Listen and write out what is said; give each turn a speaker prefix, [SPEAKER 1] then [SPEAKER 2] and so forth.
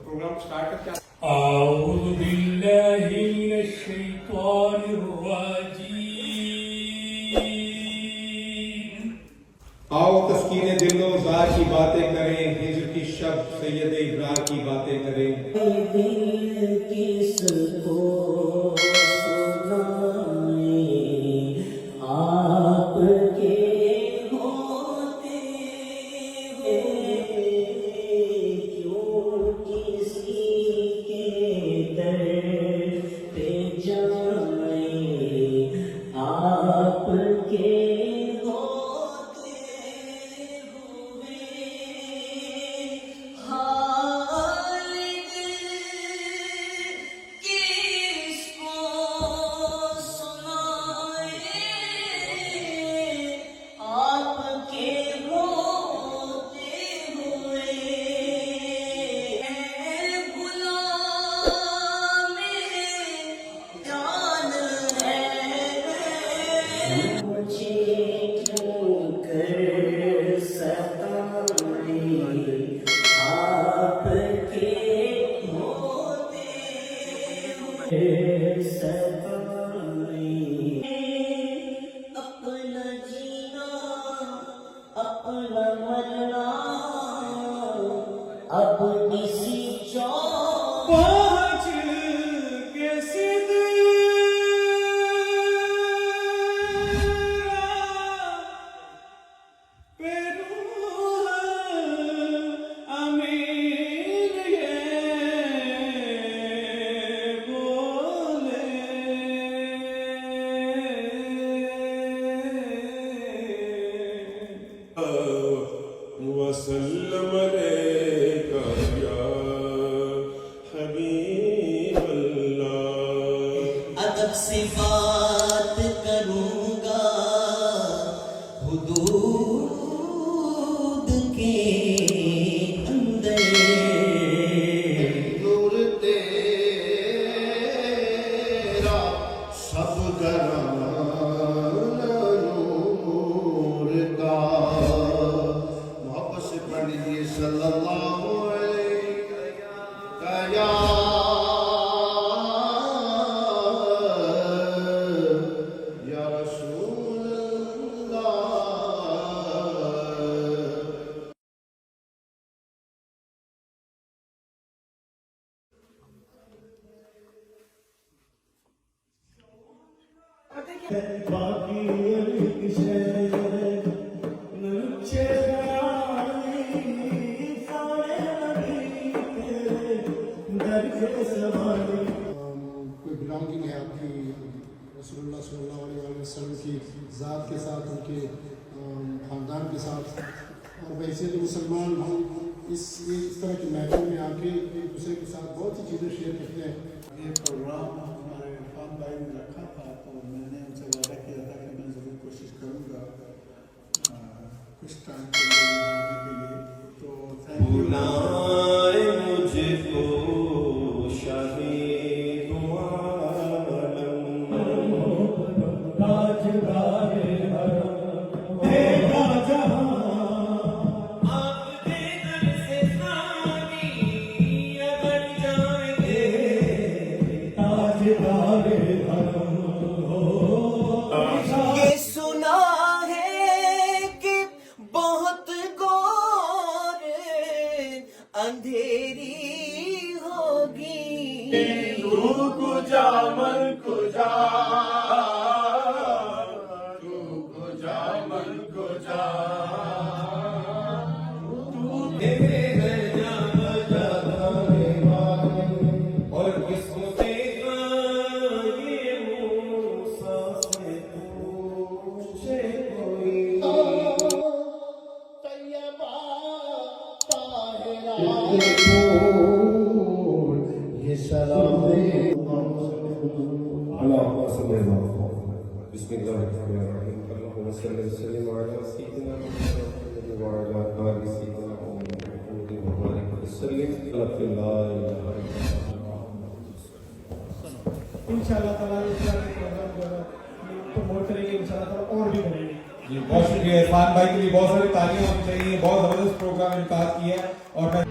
[SPEAKER 1] Programme start करके
[SPEAKER 2] अऊज़ु बिल्लाहि मिनश शैतानिर रजीम।
[SPEAKER 1] आओ तस्कीन दिलो ज़ार की बातें करें, हिज्र की शब सैयद इब्रार की बातें करें।
[SPEAKER 3] दिल किसको सुनाए आपके होते हुए, क्यों किसी के दर पे जाए आपके होते हुए। हाल किसको सुनाए आपके होते हुए। गुलाम जान है मुझे क्यों कर सताए आपके होते सताए। अपना जीना अपना मरना अब इसी
[SPEAKER 2] पहुँच के सिदरा पे रूह अमीर ये बोले।
[SPEAKER 4] वसल्लम अलैका या हबीबल्लाह।
[SPEAKER 3] अदब से बात करूंगा हुदूद के अंदर।
[SPEAKER 5] नूर तेरा सब घराना नूर का। मोहब्बत से पढ़ लीजिए सल्लल्लाहु अलैहि या रसूल अल्लाह। कोई बिलोंगिंग है आपकी रसूलुल्लाह सल्लल्लाहु अलैहि वसल्लम की ज़ात के साथ, उनके ख़ानदान के साथ। और वैसे तो मुसलमान हम इस तरह की महफिल में आके एक दूसरे के साथ बहुत सी चीज़ें शेयर करते हैं।
[SPEAKER 6] ये प्रोग्राम हमारे इरफान भाई ने रखा था, तो मैंने उनसे वादा किया था कि मैं ज़रूर कोशिश करूँगा कुछ टाइम के लिए आने के लिए। तो थैंक यू।
[SPEAKER 4] बुलाए मुझको शाही
[SPEAKER 2] राजगाहे हरम देखा जहां आपके दर से सानी अगर जाएंगे ताजदारे हरम हो।
[SPEAKER 3] ये सुना है कि बहुत गौर अंधेरी होगी।
[SPEAKER 4] तू कुजा मन कुजा, तू कुजा मन कुजा।
[SPEAKER 1] और किस्मते ये मूसा से पूछे कोई।
[SPEAKER 5] ये सलाम
[SPEAKER 4] बिस्मिल्लाहिर्रहमानिर्रहीम। अल्लाहुम्मा सल्लि व सल्लिम अला सय्यिदिना मुहम्मद व अला आलि सय्यिदिना मुहम्मद व बारिक व सल्लिम अला ला इलाहा इल्लल्लाह।
[SPEAKER 6] इंशाअल्लाह ताला इस तरह के प्रोग्राम जो है प्रमोट करेंगे, इंशाअल्लाह ताला और भी करेंगे।
[SPEAKER 1] जी बहुत शुक्रिया इरफान भाई के लिए बहुत सारी तालियां होनी चाहिए। बहुत जबरदस्त प्रोग्राम इनका किया है और मैं